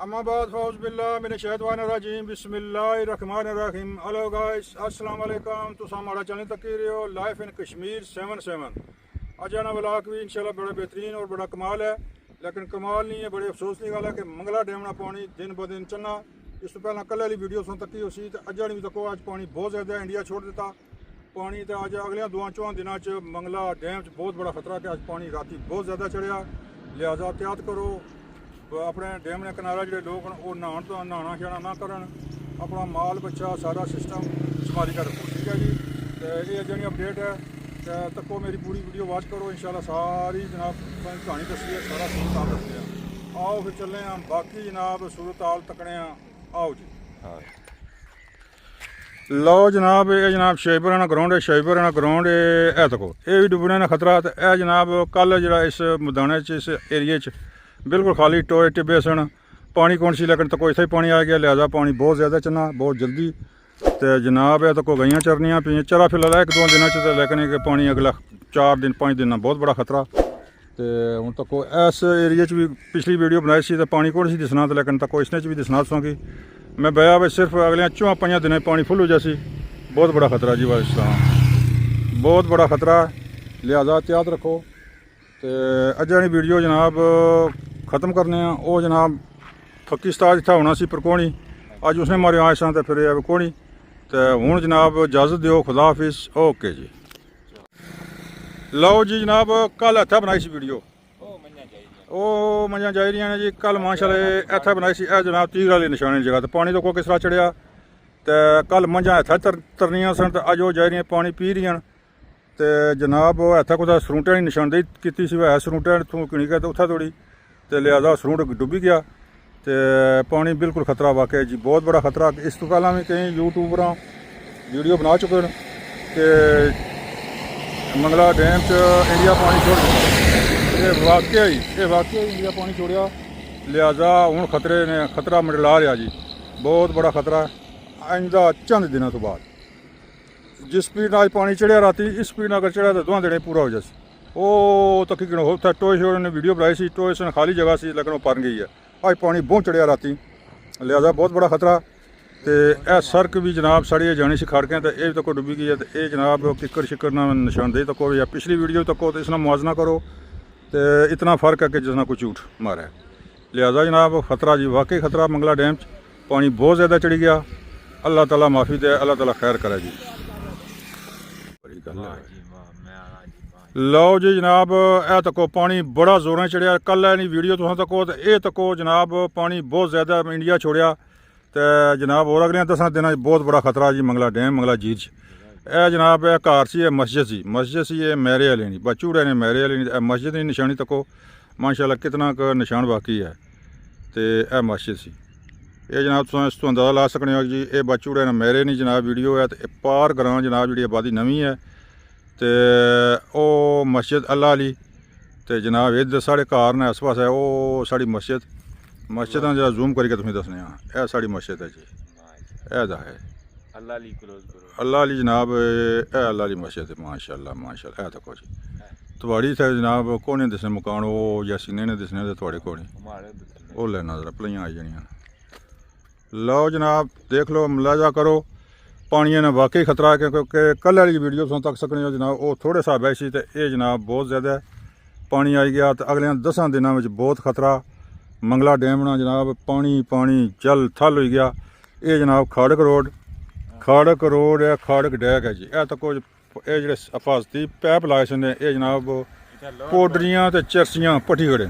अम्माबाद फौज बिल्ला मेरे शैतान रजीम बिस्मिल्लाहिर्रहमानिर्रहीम। हेलो गाइस, अस्सलाम वालेकुम। तुस हमारा चैनल तक रहे हो लाइफ इन कश्मीर 77। अज आना व्लॉग भी इंशाल्लाह बड़ा बेहतरीन और बड़ा कमाल है, लेकिन कमाल नहीं है, बड़े अफसोस की गल है कि मंगला डैम ना पानी दिन ब दिन चलना। इस तो पहला कल वाली वीडियो सुन तकी उसी अज भी तको अज पानी बहुत ज़्यादा इंडिया छोड़ दिता पानी। तो अज अगले 2-4 दिनों च मंगला डैम च बहुत बड़ा खतरा कि अज पानी राती बहुत ज़्यादा चढ़िया। लिहाजा एहतियात करो, अपने डैम ने किनारा जो लोग वो नहाना शाना ना करन, अपना माल बच्चा सारा सिस्टम संभाली कर रखो, ठीक है जी। तो ये जी अपडेट है, तो तको मेरी पूरी वीडियो वॉच करो इंशाल्लाह। सारी जनाब कहानी दसी है, सारा सूरत हाल दसने। आओ फिर चलने हैं बाकी जनाब सूरत हाल तकने। आओ जी। लो जनाब, ये जनाब शेबराना ग्राउंड है, शेबराना ग्राउंड है तको ये भी डुबने का खतरा। तो यह जनाब कल जो इस मैदान इस एरिए बिल्कुल खाली टोए टिब्बे सन, पानी कौन सी, लेकिन तको इतना ही पानी आ गया। लिहाजा पानी बहुत ज़्यादा चलना बहुत जल्दी। तो जनाब है तको गईयाँ चरनियाँ पी चरा फिलहाल 1-2 दिनों च, लेकिन पानी अगला 4-5 दिन बहुत बड़ा खतरा। तो हूँ तको इस एरिए भी पिछली वीडियो बनाई सी तो पानी कौन सी दिसना, तो लेकिन तको इसने भी दिसना दसूँगी मैं बया भाई सिर्फ अगले 4-5 दिन पानी फुल हो जासी। बहुत बड़ा खतरा जी वालिस्तान, बहुत बड़ा खतरा। लिहाजा एहतियात रखो। तो अज वाली वीडियो जनाब ख़त्म करने वो जनाब फकी उस्ताद इतना होना सी परकोणी, अज उसने मारे आए सन तो फिर कोणी। तो हूँ जनाब इजाजत दियो, खुदा हाफिज़, ओके जी। लो जी जनाब कल इतना बनाई सी वीडियो, वो मंझा जा रही ने जी। कल माशाल्लाह इतना बनाई सी जनाब तीर वाली निशानी जगह। तो पानी तो को किस तरह चढ़िया, तो कल मंझा इतना तरनिया सन, तो अज वो जा रही पानी पी रही। तो जनाब इतना कुछ सरूंटे की निशानदेही की सी, है सरूंटे तू किणी गया तो उत्थे थोड़ी, तो लिहाजा सरूंट डुबी गया। तो पानी बिल्कुल खतरा वाकई जी, बहुत बड़ा खतरा। इस तो पहला भी कई यूट्यूबर वीडियो बना चुके हैं कि मंगला डैम च इंडिया पानी छोड़ दिया। ये वाकई इंडिया पानी छोड़िया। लिहाजा हूँ खतरे ने खतरा मंडला रहा जी, बहुत बड़ा खतरा आइंदा चंद दिनों तो बाद। जिस स्पीड आज पानी चढ़िया राती, इस स्पीड अगर चढ़िया तो 2 दिन पूरा हो जाए। वो तक उत्थे टोए शोए ने वीडियो बनाई सी, टोए सन खाली जगह सी, लेकिन वो पर गई है। अज पानी बहुत चढ़िया राती, लिहाजा बहुत बड़ा खतरा। तो यह सड़क भी जनाब साड़ी जानी सी खड़कें, तो यह तक डुबी गई है। तो ये जनाब किक्कर शिक्कर ना निशानदेही तको या पिछली वीडियो तको, तो इसना मुआवजा करो। तो इतना फ़र्क है कि जिसना कोई झूठ मारा है। लिहाजा जनाब खतरा जी, वाकई खतरा। मंगला डैम पानी बहुत ज़्यादा चढ़ी गया। अल्लाह ताला माफ़ी दे, अल्लाह ताला खैर करे जी। बड़ी गल है। लो जी जनाब यह तको पानी बड़ा जोरें चढ़िया। कल नहीं वीडियो तुम तको, तो ये तको जनाब पानी बहुत ज़्यादा इंडिया छोड़िया। तो जनाब और अगले 10 दिन बहुत बड़ा खतरा जी मंगला डैम मंगला झील। यह जनाब यह घर सी, मस्जिद सी, ये मैरे वाली नहीं, बचूड़े ने मैरे वाली नहीं। मस्जिद की निशानी तको माशाल्लाह कितना क निशान बाकी है। तो यह मस्जिद सी, ये जनाब तुम इस तो अंदाज़ा ला सकते हो जी। ये बचूड़े ने मैरे नहीं जनाब वीडियो है। तो पार ग्रां जनाब जी आबादी नवी है। तो वो मस्जिद अल्लाह अली। तो जनाब इधर साढ़े घर ने आस पास है वो साड़ी मस्जिद जरा जूम करके तुम्हें दसने। यह साड़ी मस्जिद है जी, यह है अल्लाह अली जनाब, यह अल्लाह अली मस्जिद है। माशाल्लाह माशाल्लाह। यह तको जी थोड़ी थे जनाब कोने दसने मकान, वो या सीने ने दसने तो थोड़े कोने वो लेना जरा भलियाँ आई जानियां। लो जनाब देख लो, मुलाजा करो। पानी ने वाकई खतरा है, क्योंकि कल वाली वीडियो तुम तक सकने हो जनाब वो थोड़े साहब ऐसी। तो ये जनाब बहुत ज़्यादा पानी आई गया। तो अगले 10 दिनों में बहुत खतरा। मंगला डैम ना जनाब पानी जल थल हो गया। ये जनाब खाड़क रोड है, खाड़क डैक है जी। यह तको ये जो हिफाजती पैप लाए सन, ये जनाब पौडरियाँ तो चरसियाँ पट्टी खड़े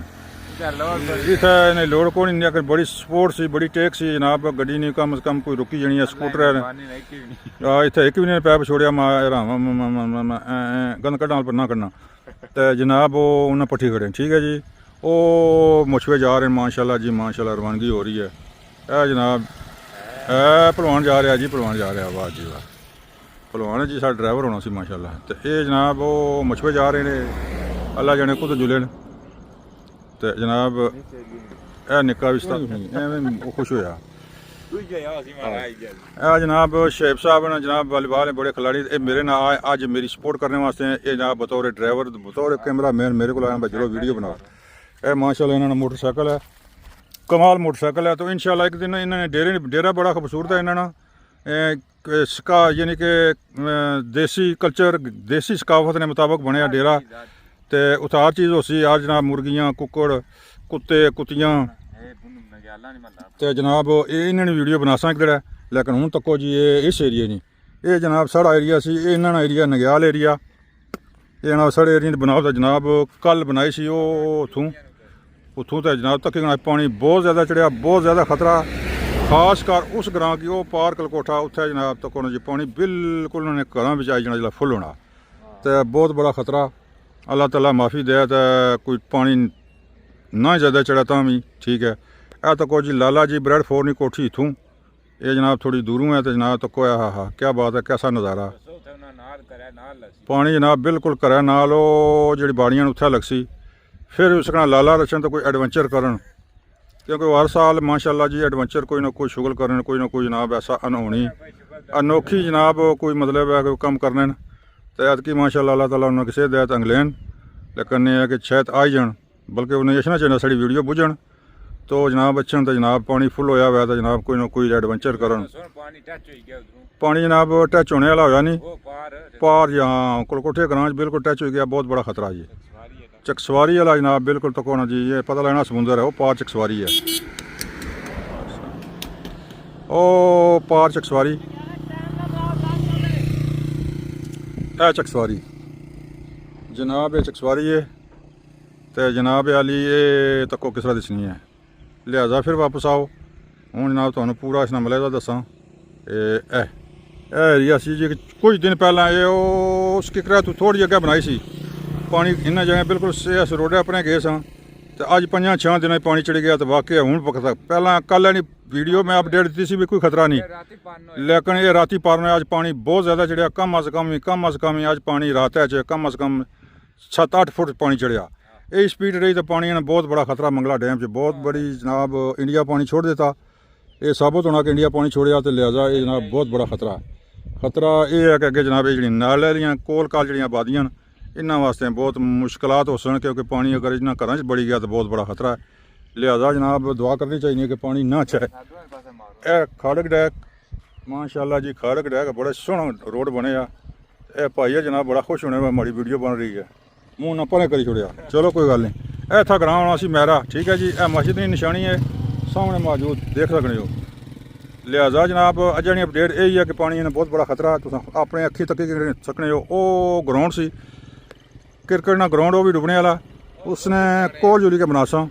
इतने लोड़ को नहीं। अगर बड़ी सपोर्ट सी, बड़ी टेक सी जनाब, गड्डी नहीं कम से कम कोई रुकी जानी है। स्कूटर है इतने एक भी नहीं पैप छोड़िया गंद कड्ढा पर ना करना। तो जनाब वो उन्हें पट्टी खड़े, ठीक है जी। वो मुछवे जा रहे हैं माशाल्लाह जी, माशाल्लाह रवानगी हो रही है। यह जनाब भलवान जा रहा जी, भलवान जा रहा, वाह जी वाह। भलवान जी साढ़ा ड्राइवर होना सी माशाल्लाह। तो ये जनाब वो मुछवे जा रहे हैं, अल्लाह जाने कुछ जुले। तो जनाब यह निक्का भी एवं खुश होया। जनाब शेब साहब ने जनाब वालीबाल बड़े खिलाड़ी, ये मेरे ना आए अज मेरी सपोर्ट करने वास्ते। ये जनाब बतौर ड्राइवर बतौर कैमरा मैन मेरे को आया, चलो वीडियो बनाओ। यह माशाल्लाह इन्होंने मोटरसाइकिल है, कमाल मोटरसाइकिल है। तो इंशाल्लाह एक दिन इन्होंने डेरा बड़ा खूबसूरत है इन्होंने इसका यानी कि देसी कल्चर देसी सकाफत ने मुताबिक बनया डेरा। तो उत्थे हर चीज़ उसी आज जनाब मुर्गियाँ कुक्कड़ कुत्ते कुत्तियाँ तो जनाब ये इन्होंने वीडियो बना सकते है। लेकिन हूँ तको जी ये इस एरिए नहीं ये जनाब साढ़ा एरिया सी इन्होंने एरिया नग्याल एरिया ये जनाब साढ़े एरिया बनाओ तो जनाब कल बनाई सी उतों तो जनाब तक पानी बहुत ज़्यादा चढ़िया बहुत ज़्यादा खतरा खास कर उस ग्रां की वो पार कलकोठा उत्थे जनाब तक जी पानी बिल्कुल उन्होंने घर में आई जाना जो फुल होना तो बहुत बड़ा खतरा। अल्लाह ताला माफ़ी दे तो कोई पानी ना ज़्यादा चढ़ा तो भी ठीक है। ए तको जी लाला जी ब्रेड फोरनी कोठी इतों ये जनाब थोड़ी दूरों है तो जनाब तको हाँ हाँ क्या बात है कैसा नज़ारा पानी जनाब बिल्कुल घरै नाल जी बाड़ियां उत्थे लगसी। फिर उस कन्नै लाला रचन तो कोई एडवेंचर करन क्योंकि हर साल माशाअल्लाह जी एडवेंचर कोई ना कोई शुगल करन कोई ना कोई जनाब ऐसा अनहोनी अनोखी जनाब कोई मतलब है कोई कम करने तो अदकी माशाअल्लाह अल्लाह ताला उन्होंने किसी हिदायत अंगलेन लेकिन यह है कि शायद आई जान बल्कि उन्हें यशना चाहिए साड़ी वीडियो बुझन तो जनाब अच्छन तो जनाब पानी फुल होया हुआ तो जनाब कोई ना कोई एडवेंचर करन पानी जनाब टच होने वाला होया नहीं पार यहाँ कलकोठे ग्रां बिल्कुल टच हो गया बहुत बड़ा खतरा जी। चकसवारी वाला जनाब बिल्कुल तक होना जी ये पता लगना समुंदर है वो पार चकसवारी है ओ पार चकसवारी है चकसवारी जनाब ये चकसवारी है तो जनाब आली ये तको किस तरह दिसनी है लिहाजा फिर वापस आओ हूँ जनाब तुहानू पूरा इस नंबले का दसा एरिया सी जी कुछ दिन पहला ये उस किकरा तो थोड़ी जगह बनाई सी पानी इन्हें जगह बिल्कुल इस रोडे अपने गए सा तो अज 5-6 दिन पानी चढ़ गया तो वाकई हूँ पकता पहला कल नहीं वीडियो मैं अपडेट दी सी भी कोई खतरा नहीं लेकिन ये राती पार अज पानी बहुत ज़्यादा चढ़िया कम अज़ कम ही अज पानी रात कम अज़ कम 7-8 फुट पानी चढ़िया यही स्पीड रही तो पानी ने बहुत बड़ा खतरा मंगला डैम से बहुत बड़ी जनाब इंडिया पानी छोड़ देता ये साबित होना कि इंडिया पानी छोड़िया तो लिहाजा ये जनाब बहुत बड़ा खतरा ये है कि अगे जनाब ये नाले दियाँ कोल काल जी आबादियाँ इन्होंने वास्ते बहुत मुश्किलात हो सन क्योंकि पानी अगर इन्होंने घर बड़ी गया तो बहुत बड़ा खतरा है। लिहाजा जनाब दुआ करनी चाहिए कि पानी ना चाहे। यह खाड़क डैक माशाअल्लाह जी खाड़क डैक बड़ा सोहना रोड बने यह भाई है जनाब बड़ा खुश होने माड़ी वीडियो बन रही है मूँह ना भरे करी छोड़िया चलो कोई गल नहीं। इतना ग्रां आना सी मैरा ठीक है जी यह मस्जिद की निशानी है सामने मौजूद देख सकते हो। लिहाजा जनाब अज की अपडेट यही है कि पानी ने बहुत बड़ा खतरा तुम अपने अखी तक सकने हो। वो ग्राउंड सी क्रिकेट ना ग्राउंड वो भी डुबने वाला उसने कोल जुली के बनासा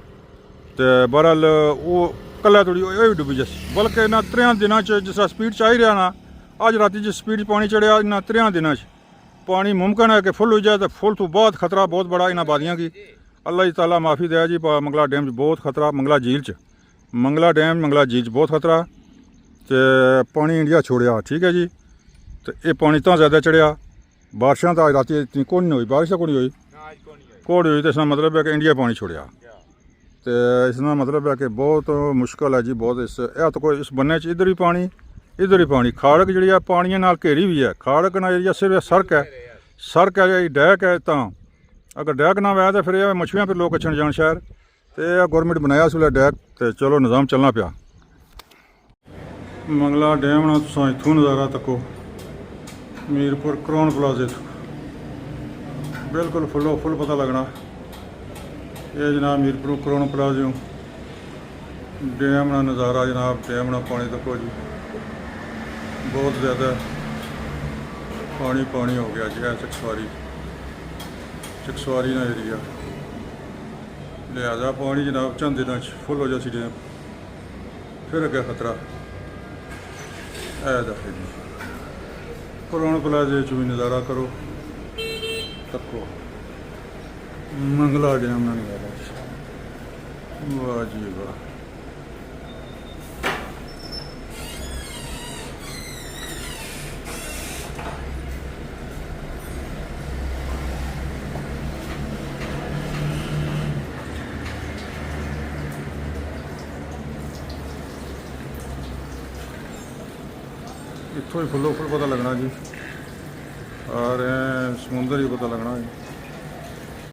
तो बहरहाल वो कला थोड़ी ये भी डुबी जैसी बल्कि इन्होंने 3 दिनों जिस स्पीड चाहिए रहा ना अज रात जिस स्पीड पानी चढ़िया इन्होंने 3 दिनों पानी मुमकिन है कि फुल हो जाए तो फुल तो बहुत खतरा बहुत बड़ा इन आबादियों की अल्लाह ताला माफ़ी दे जी। मंगला डैम बहुत खतरा मंगला झील मंगला डैम मंगला झील बहुत खतरा तो पानी इंडिया छोड़िया ठीक है जी। तो ये पानी तो ज़्यादा चढ़िया बारिशा तो अज रात इतनी कौन नहीं हुई बारिश तो कौन हुई कौन हुई तो इसका मतलब है कि इंडिया पानी छोड़िया तो इसका मतलब है कि बहुत मुश्किल है जी बहुत इस तो कोई इस बन्ने इधर भी पानी खाड़क जी पानिया नाल घेरी भी है खाड़क ना एरिया सिर्फ सड़क है डैक है तो अगर डैक ना वै तो फिर यह मछलियाँ फिर लोग अच्छन जान शहर तो गौरमेंट बनाया इस वे डैक तो चलो निज़ाम चलना पाया। मंगला डैम ना तुम इतों नज़ारा तको मीरपुर क्राउन प्लाजे बिल्कुल फुल पता लगना ये जनाब मीरपुर क्राउन प्लाजे डैम ना नज़ारा जनाब डैम ना पानी तको जी बहुत ज़्यादा पानी हो गया जी है चकसवारी ना एरिया लिहाजा पानी जनाब चंद दिनों फुल हो जासी डैम फिर अगे खतरा है जी। क्राउन प्लाजे भी नज़ारा करो तको मंगला डैम ना नज़ारा वाह जी वाह। इतों ही फुल पता लगना जी और समुंदर ही पता लगना है।